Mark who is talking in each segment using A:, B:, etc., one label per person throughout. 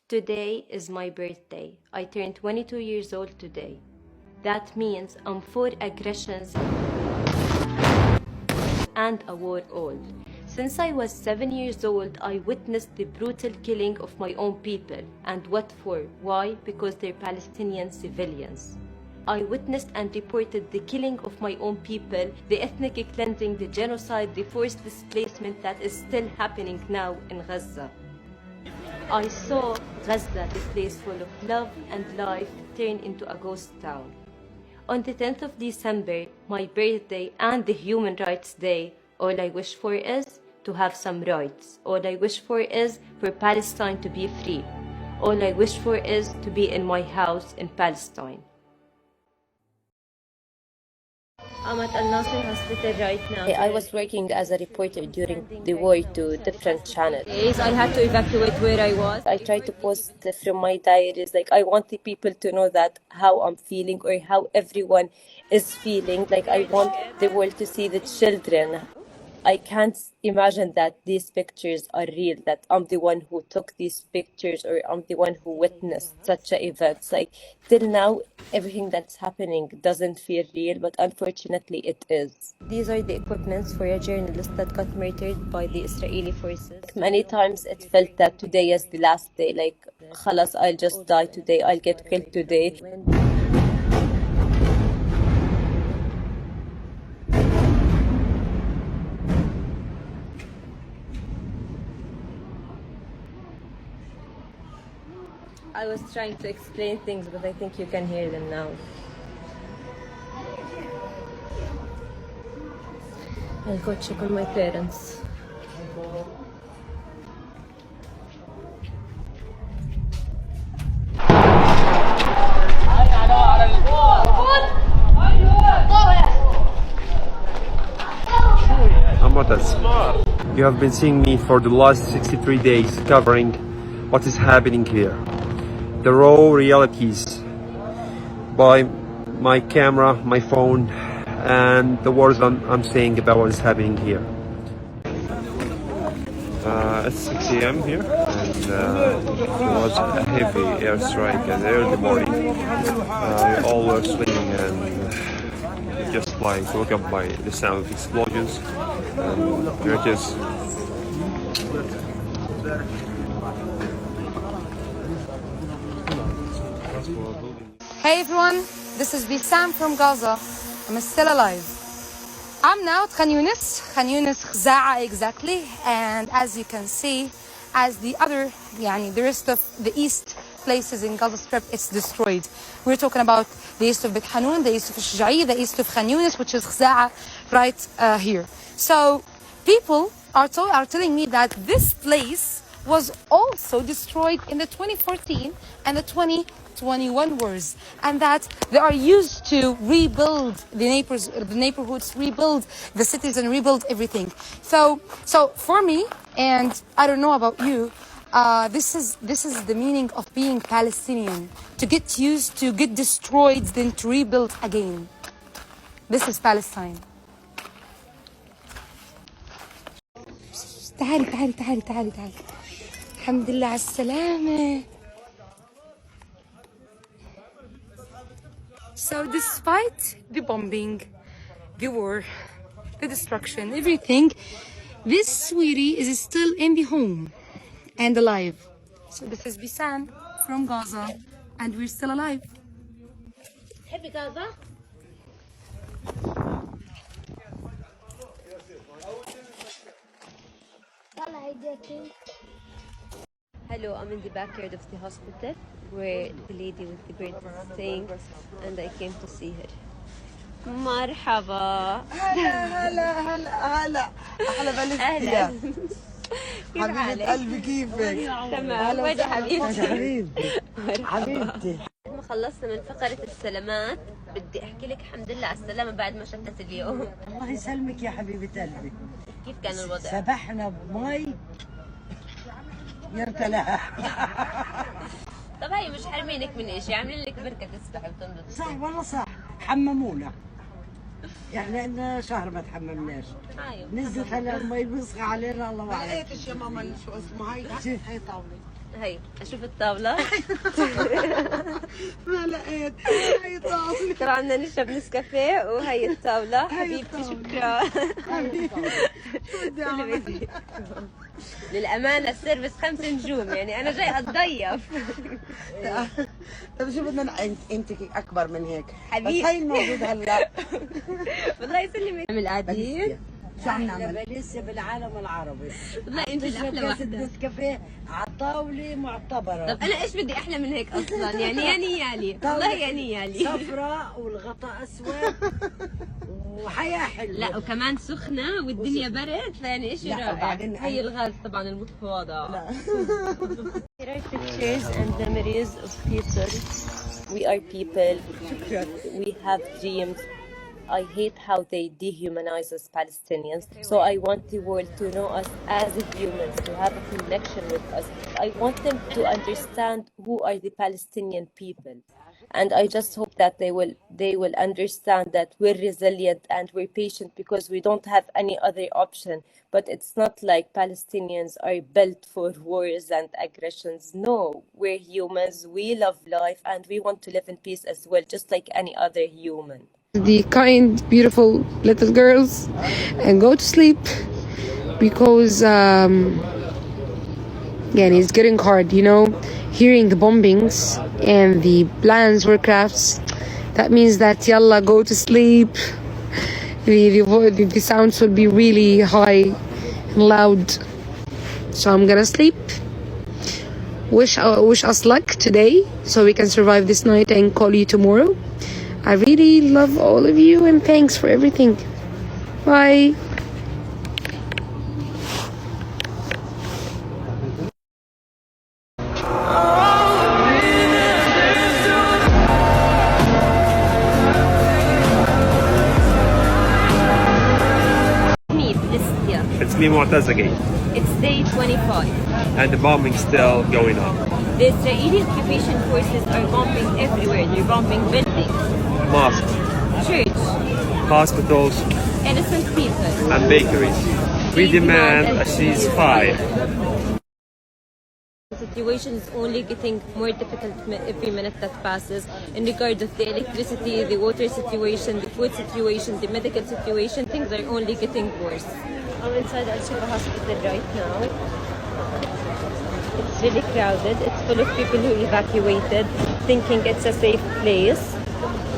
A: Today is my birthday. I turned 22 years old today. That means I'm 4 aggressions and a war old. Since I was 7 years old, I witnessed the brutal killing of my own people. And what for? Why? Because they're Palestinian civilians. I witnessed and reported the killing of my own people, the ethnic cleansing, the genocide, the forced displacement that is still happening now in Gaza. I saw Gaza, the place full of love and life, turn into a ghost town. On the 10th of December, my birthday and the Human Rights Day, all I wish for is to have some rights. All I wish for is for Palestine to be free. All I wish for is to be in my house in Palestine. I'm at Al Nasser Hospital right now. I was working as a reporter during the war to different channels. I had to evacuate where I was. I tried to post from my diaries, like I want the people to know that how I'm feeling or how everyone is feeling. Like I want the world to see the children. I can't imagine that these pictures are real, that I'm the one who took these pictures or I'm the one who witnessed such an event. Like till now, everything that's happening doesn't feel real, but unfortunately it is. These are the equipments for a journalist that got murdered by the Israeli forces. Many times it felt that today is the last day, like, khalas, I'll just die today, I'll get killed today. I was trying to explain things, but I think you can hear them now. I'll go check on my parents.
B: You have been seeing me for the last 63 days covering what is happening here. The raw realities by my camera, my phone, and the words I'm saying about what is happening here. It's 6 a.m. here, and there was a heavy airstrike in the early morning. We all were sleeping and just woke up by the sound of explosions. And here it is.
C: Hey everyone, this is Sam from Gaza. I'm still alive. I'm now at Khan Yunis, Khza'a exactly, and as you can see, as the rest of the east places in Gaza Strip, it's destroyed. We're talking about the east of Beit Hanun, the east of Shja'i, the east of Khan Yunis, which is Khza'a right here. So people are telling me that this place was also destroyed in the 2014 and the 2021 wars, and that they are used to rebuild the neighborhoods, rebuild the cities, and rebuild everything. So for me, and I don't know about you, this is the meaning of being Palestinian: to get used to get destroyed, then to rebuild again. This is Palestine. تعالي الحمد لله على السلامة. So despite the bombing, the war, the destruction, everything, this sweetie is still in the home and alive. So this is Bisan from Gaza, and we're still alive. Happy Gaza?
A: Hello, I'm in the backyard of the hospital where the lady with the bird is staying, and I came to see her. مرحبا.
D: هلا بالك. حبيبة قلبي كيفك؟
A: تمام. وين حبيبتي؟
D: حبيبتي.
A: ما خلصنا من فقرة السلامات، بدي احكي لك الحمد لله على السلامة بعد ما شتت اليوم.
D: الله يسلمك يا حبيبة قلبي.
A: كيف كان الوضع؟
D: سبحنا بمي يرتلها.
A: طب هي مش حرمينك من اشي، عاملين لك بركة تسبحي وتنبسطي.
D: صح والله صح، حممونا. يعني لنا شهر ما تحممناش. نزلت هلا المي بيصغى علينا الله اعلم. ما لقيتش يا ماما شو اسمها هي طاولة.
A: هي اشوف الطاولة.
D: ما لقيت هي طاولة.
A: طبعا بدنا نشرب نسكافيه وهي الطاولة. حبيبتي شكرا.
D: بدي اعمل
A: للأمانة السيرفيس 5 نجوم، يعني أنا جاي أتضيف.
D: طيب شو بدنا انت اكبر من هيك.
A: حبيبي.
D: بس هي الموجود هلا.
A: والله يسلمك. عم قاعدين
D: شو عم نعمل؟ بلسه بالعالم العربي.
A: والله أنت الأحلى واحدة.
D: نسكافيه على الطاولة معتبرة.
A: طب أنا إيش بدي أحلى من هيك أصلا؟ يعني يا نيالي والله يا نيالي.
D: صفراء والغطاء اسود وحياة حلوة.
A: لا وكمان سخنة والدنيا برد، فيعني إشي
D: لا،
A: رائع.
D: وبعدين
A: هي الغاز طبعا المتواضع.
D: لا.
A: Here are pictures and memories of people. We are people. We have dreams. I hate how they dehumanize us Palestinians. So I want the world to know us as humans, to have a connection with us. I want them to understand who are the Palestinian people. And I just hope that they will understand that we're resilient and we're patient because we don't have any other option. But it's not like Palestinians are built for wars and aggressions. No, we're humans, we love life, and we want to live in peace as well, just like any other human.
C: The kind, beautiful little girls and go to sleep because yeah, it's getting hard, you know, hearing the bombings and the plans were crafts. That means that yalla, go to sleep. The sounds will be really high and loud. So I'm gonna sleep. Wish us luck today so we can survive this night and call you tomorrow. I really love all of you and thanks for everything. Bye.
A: Me, Destia.
B: It's me, Mu'taz again.
A: It's day 25.
B: And the bombing's still going on.
A: The Israeli occupation forces are bombing everywhere. They're bombing buildings,
B: Mosques,
A: church,
B: hospitals,
A: innocent people.
B: and bakeries. We demand a ceasefire.
A: The situation is only getting more difficult every minute that passes in regard of the electricity, the water situation, the food situation, the medical situation. Things are only getting worse. I'm inside Al-Shifa hospital right now. It's really crowded. It's full of people who evacuated, thinking it's a safe place.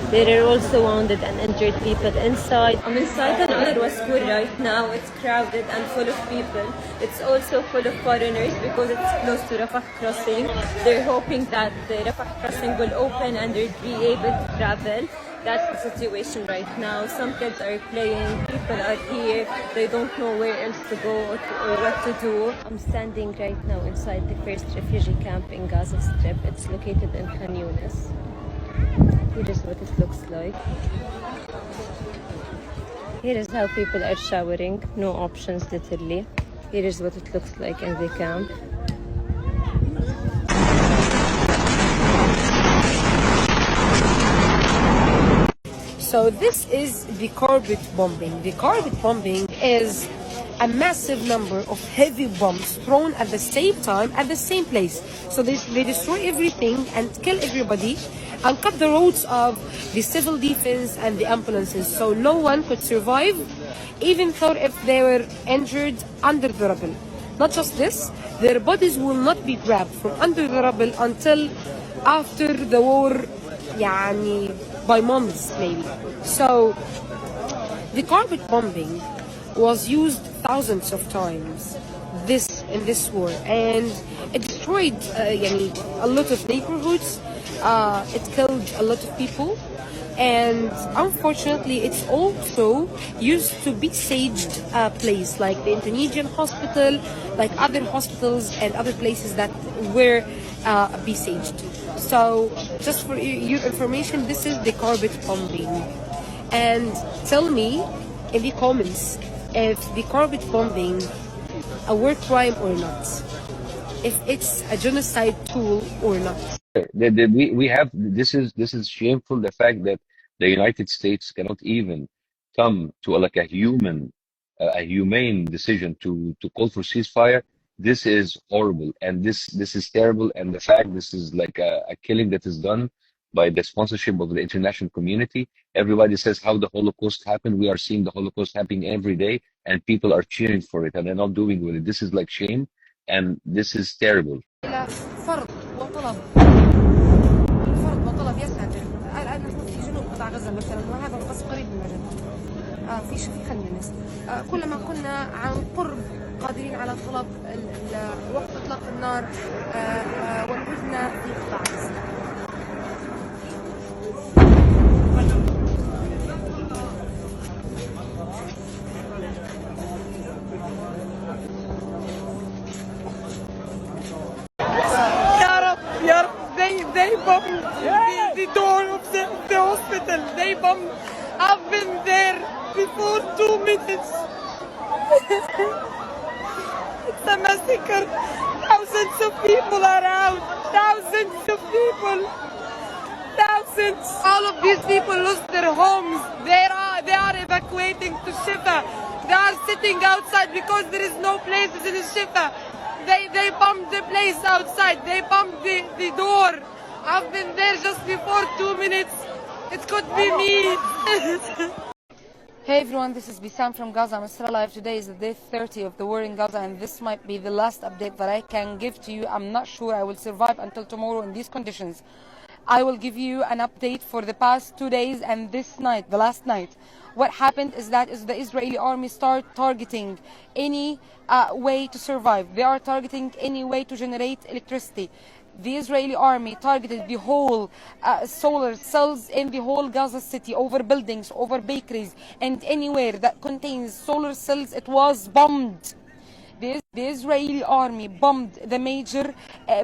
A: There are also wounded and injured people inside. I'm inside an UNRWA school right now. It's crowded and full of people. It's also full of foreigners because it's close to Rafah crossing. They're hoping that the Rafah crossing will open and they'll be able to travel. That's the situation right now. Some kids are playing, people are here, they don't know where else to go or what to do. I'm standing right now inside the first refugee camp in Gaza Strip. It's located in Khan Yunis. Here is what it looks like. Here is how people are showering, no options literally. Here is what it looks like in the camp.
E: So this is the carpet bombing. The carpet bombing is a massive number of heavy bombs thrown at the same time at the same place. So they destroy everything and kill everybody and cut the roads of the civil defense and the ambulances. So no one could survive, even though if they were injured under the rubble. Not just this, their bodies will not be grabbed from under the rubble until after the war, يعني by months maybe. So the carpet bombing was used thousands of times in this war, and it destroyed يعني a lot of neighborhoods. It killed a lot of people, and unfortunately it's also used to besieged place like the Indonesian hospital, like other hospitals and other places that were besieged. So just for your information, this is the carpet bombing. And tell me in the comments if the carpet bombing a war crime or not, if it's a genocide tool or not.
F: We have this is shameful, the fact that the United States cannot even come to a humane decision to call for ceasefire. This is horrible, and this is terrible. And the fact this is like a killing that is done by the sponsorship of the international community. Everybody says how the Holocaust happened. We are seeing the Holocaust happening every day, and people are cheering for it, and they're not doing with it. This is like shame, and this is terrible.
C: إلى فرض وطلب يا ساتر. الآن نحن في جنوب قطاع غزة مثلا، وهذا القصف قريب من المدن. في خان يونس. كلما كنا عن قرب قادرين على طلب وقف إطلاق النار والهدنة في قطاع غزة. They bombed the door of the hospital. They bombed. I've been there before 2 minutes. It's a massacre. Thousands of people are out. Thousands of people. Thousands. All of these people lost their homes. They are evacuating to Shifa. They are sitting outside because there is no places in Shifa. They bombed the place outside. They bombed the door. I've been there just before 2 minutes. It could be me. Hey everyone, this is Bissam from Gaza. I'm still alive. Today is the day 30 of the war in Gaza, and this might be the last update that I can give to you. I'm not sure I will survive until tomorrow in these conditions. I will give you an update for the past 2 days and this night, the last night. What happened is that the Israeli army start targeting any way to survive. They are targeting any way to generate electricity. The Israeli army targeted the whole solar cells in the whole Gaza city, over buildings, over bakeries, and anywhere that contains solar cells, it was bombed. The Israeli army bombed the major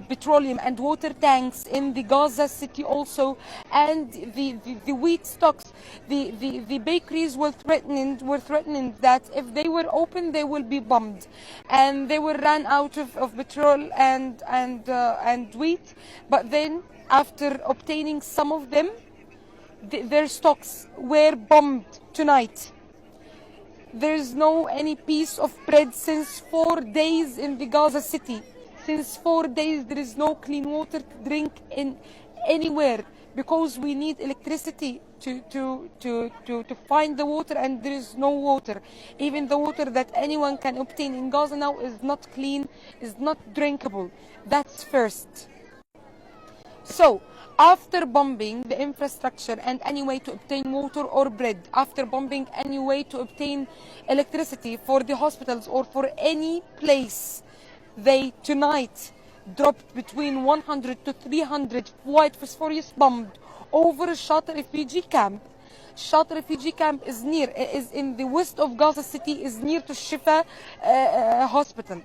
C: petroleum and water tanks in the Gaza city also, and the wheat stocks. The bakeries were threatening that if they were open, they will be bombed, and they were ran out of petrol and wheat. But then, after obtaining some of them, their stocks were bombed tonight. There's no any piece of bread since 4 days in the Gaza city. Since 4 days, there is no clean water to drink in anywhere, because we need electricity to find the water, and there is no water. Even the water that anyone can obtain in Gaza now is not clean, is not drinkable. That's first. So, after bombing the infrastructure and any way to obtain water or bread, after bombing any way to obtain electricity for the hospitals or for any place, they tonight dropped between 100 to 300 white phosphorus bombs over Shata refugee camp. Shata refugee camp is in the west of Gaza city, is near to Shifa hospital.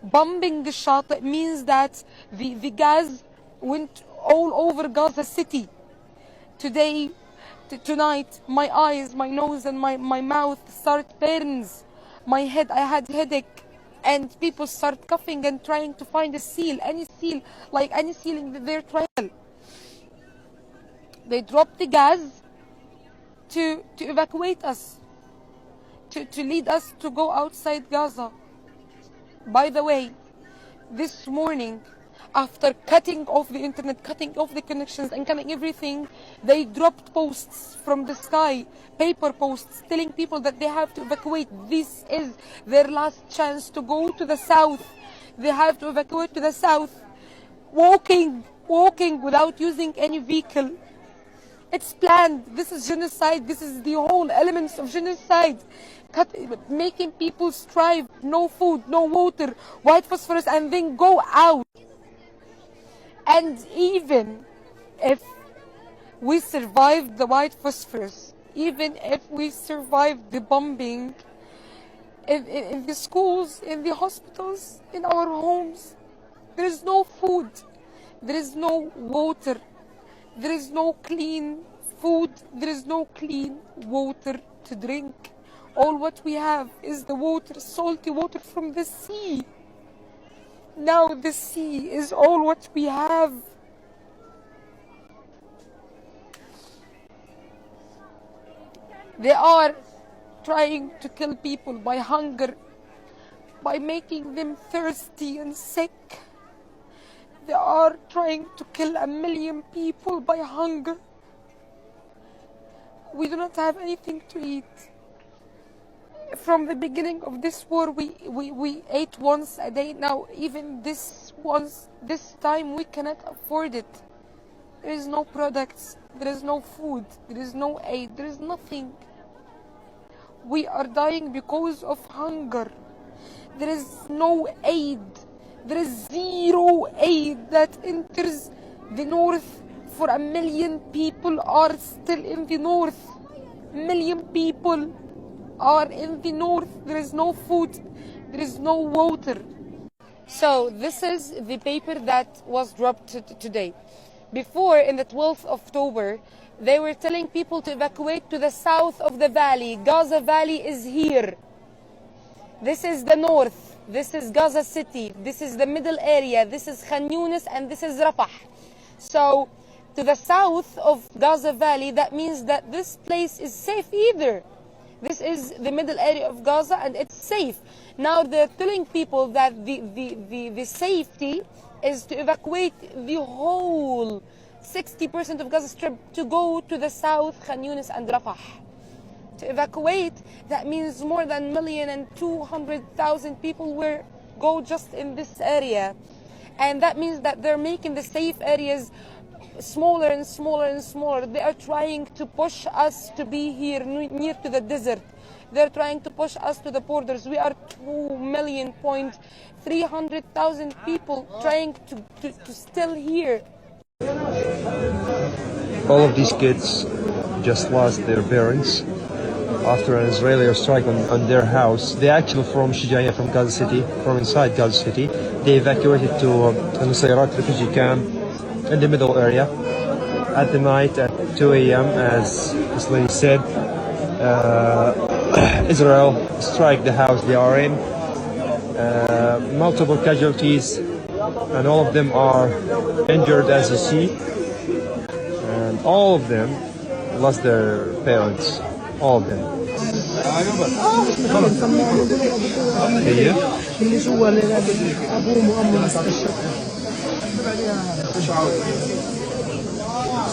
C: Bombing Shata means that the gas went all over Gaza city. Tonight, my eyes, my nose, and my mouth start burns. My head, I had headache, and people start coughing and trying to find a seal, any seal in their trial. They dropped the gas to evacuate us, to lead us to go outside Gaza. By the way, this morning, after cutting off the internet, cutting off the connections, and cutting everything, they dropped posts from the sky, paper posts, telling people that they have to evacuate. This is their last chance to go to the south. They have to evacuate to the south, walking without using any vehicle. It's planned. This is genocide. This is the whole elements of genocide. Making people strive, no food, no water, white phosphorus, and then go out. And even if we survived the white phosphorus, even if we survived the bombing in the schools, in the hospitals, in our homes, there is no food, there is no water, there is no clean food, there is no clean water to drink. All what we have is the water, salty water from the sea. Now the sea is all what we have. They are trying to kill people by hunger, by making them thirsty and sick. They are trying to kill 1 million people by hunger. We do not have anything to eat. From the beginning of this war, we ate once a day. Now, even this time, we cannot afford it. There is no products, there is no food, there is no aid, there is nothing. We are dying because of hunger. There is no aid. There is zero aid that enters the north. For 1 million people are still in the north. 1 million people are in the north. There is no food. There is no water. So this is the paper that was dropped today. Before, in the 12th of October, they were telling people to evacuate to the south of the valley. Gaza Valley is here. This is the north. This is Gaza City. This is the middle area. This is Khan Yunis and this is Rafah. So to the south of Gaza Valley, that means that this place is safe either. This is the middle area of Gaza and it's safe. Now they're telling people that the safety is to evacuate the whole 60% of Gaza Strip to go to the south, Khan Yunis and Rafah. To evacuate, that means more than 1,200,000 people will go just in this area. And that means that they're making the safe areas smaller and smaller and smaller. They are trying to push us to be here near to the desert. They're trying to push us to the borders. We are 2,300,000 people trying to still here.
B: All of these kids just lost their parents after an Israeli airstrike on their house. They actually from Shijaya, from Gaza City, from inside Gaza City. They evacuated to Nusayrat refugee camp in the middle area at the night at 2 a.m. as this lady said. Israel struck the house they are in. Multiple casualties, and all of them are injured, as you see. And all of them lost their parents. All of them.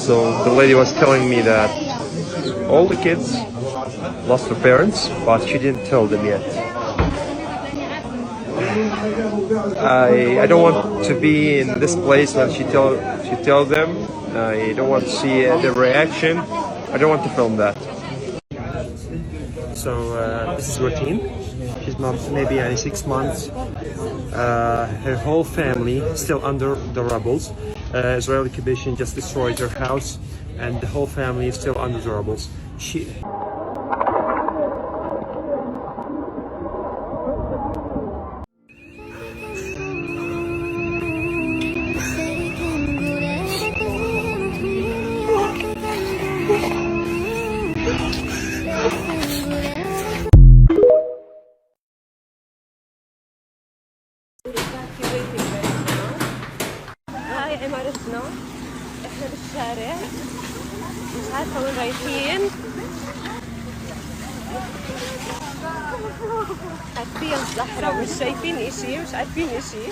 B: So the lady was telling me that all the kids lost their parents, but she didn't tell them yet. I don't want to be in this place when she tell them. I don't want to see the reaction. I don't want to film that. So this is routine. She's maybe 6 months. Her whole family still under the rubbles. Israeli occupation just destroyed her house, and the whole family is still under the rubbles.
A: هاي عمارتنا، احنا بالشارع مش عارفة وين رايحين. حرفيا الصحراء، مش شايفين اشي، مش عارفين اشي.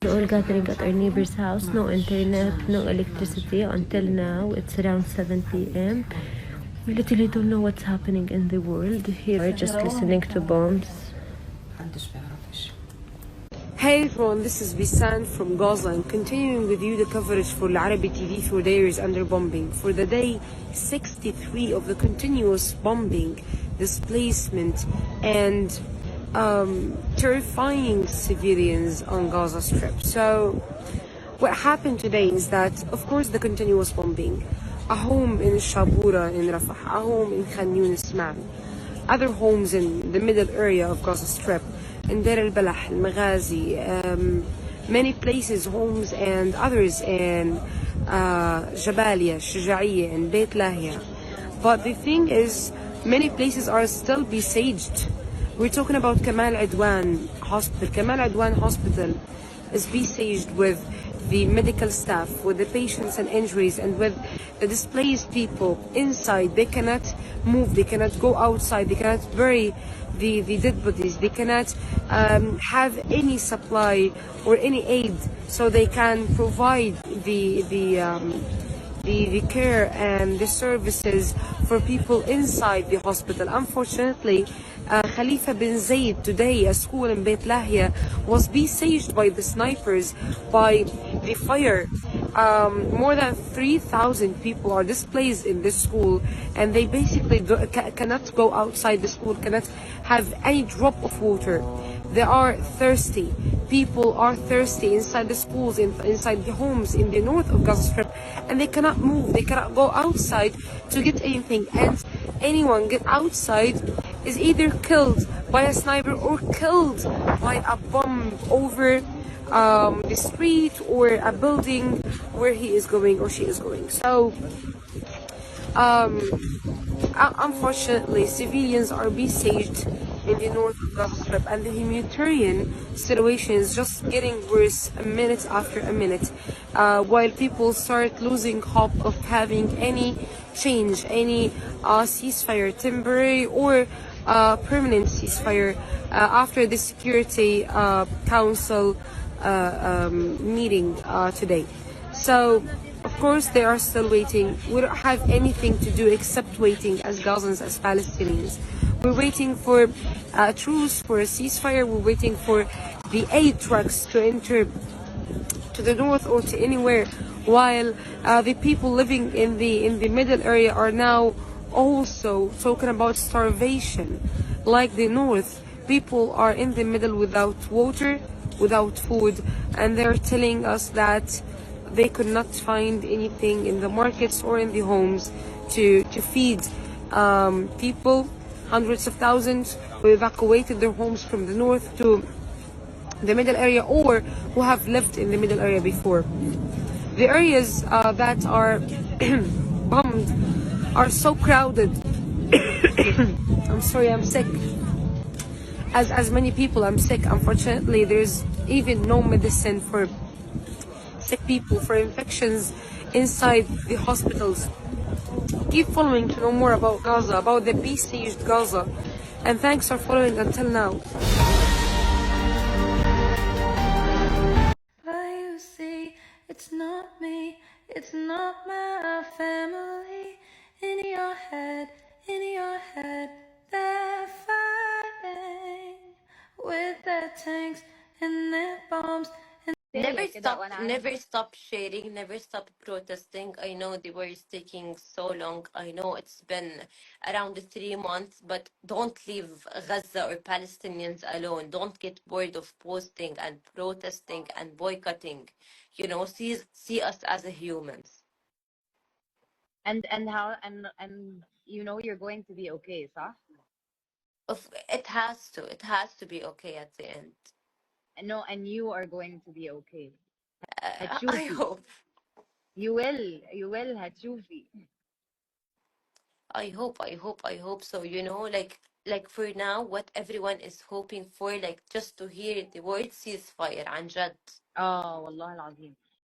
A: We're all gathering at our neighbor's house. No internet, no electricity until now. It's around 7 p.m. We literally don't know what's happening in the world. Here we're just listening to bombs.
E: Hey everyone, this is Bisan from Gaza and continuing with you the coverage for Al Arabi TV for days under bombing. For the day 63 of the continuous bombing, displacement and terrifying civilians on Gaza Strip. So what happened today is that, of course, the continuous bombing, a home in Shabura in Rafah, a home in Khan Yunis, other homes in the middle area of Gaza Strip, in Deir al-Balah, al-Maghazi, many places, homes and others in Jabalia, Shuja'iyya, and Beit Lahia. But the thing is, many places are still besieged. We're talking about Kamal Adwan Hospital. Kamal Adwan Hospital is besieged with the medical staff, with the patients and injuries, and with the displaced people inside. They cannot move, they cannot go outside, they cannot bury the dead bodies, they cannot have any supply or any aid so they can provide the care and the services for people inside the hospital. Unfortunately, Khalifa bin Zayd today, a school in Beit Lahia, was besieged by the snipers, by the fire. More than 3,000 people are displaced in this school, and they basically cannot go outside the school, cannot have any drop of water. They are thirsty. People are thirsty inside the schools, inside the homes in the north of Gaza Strip, and they cannot move. They cannot go outside to get anything. And anyone get outside is either killed by a sniper or killed by a bomb over the street or a building where he is going or she is going. So unfortunately, civilians are besieged in the north of Gaza Strip, and the humanitarian situation is just getting worse minute after a minute, while people start losing hope of having any change, any ceasefire, temporary or permanent ceasefire, after the Security Council meeting today. So of course, they are still waiting. We don't have anything to do except waiting as Gazans, as Palestinians. We're waiting for a truce, for a ceasefire. We're waiting for the aid trucks to enter to the north or to anywhere, while the people living in the middle area are now also talking about starvation. Like the north, people are in the middle without water, without food, and they're telling us that they could not find anything in the markets or in the homes to feed people. Hundreds of thousands who evacuated their homes from the north to the middle area, or who have lived in the middle area before. The areas that are bombed are so crowded. I'm sorry, I'm sick. As many people, I'm sick. Unfortunately, there's even no medicine for sick people, for infections inside the hospitals. Keep following to know more about Gaza, about the besieged Gaza, and thanks for following until now.
G: You see, it's not me, it's not my family. In your head, they're fighting with their tanks and their bombs.
A: Never stop sharing, never stop protesting. I know the war is taking so long. I know it's been around 3 months, but don't leave Gaza or Palestinians alone. Don't get bored of posting and protesting and boycotting. See us as a humans. It has to be okay at the end. I hope. I hope so. Like for now, what everyone is hoping for, like just to hear the word ceasefire and jad.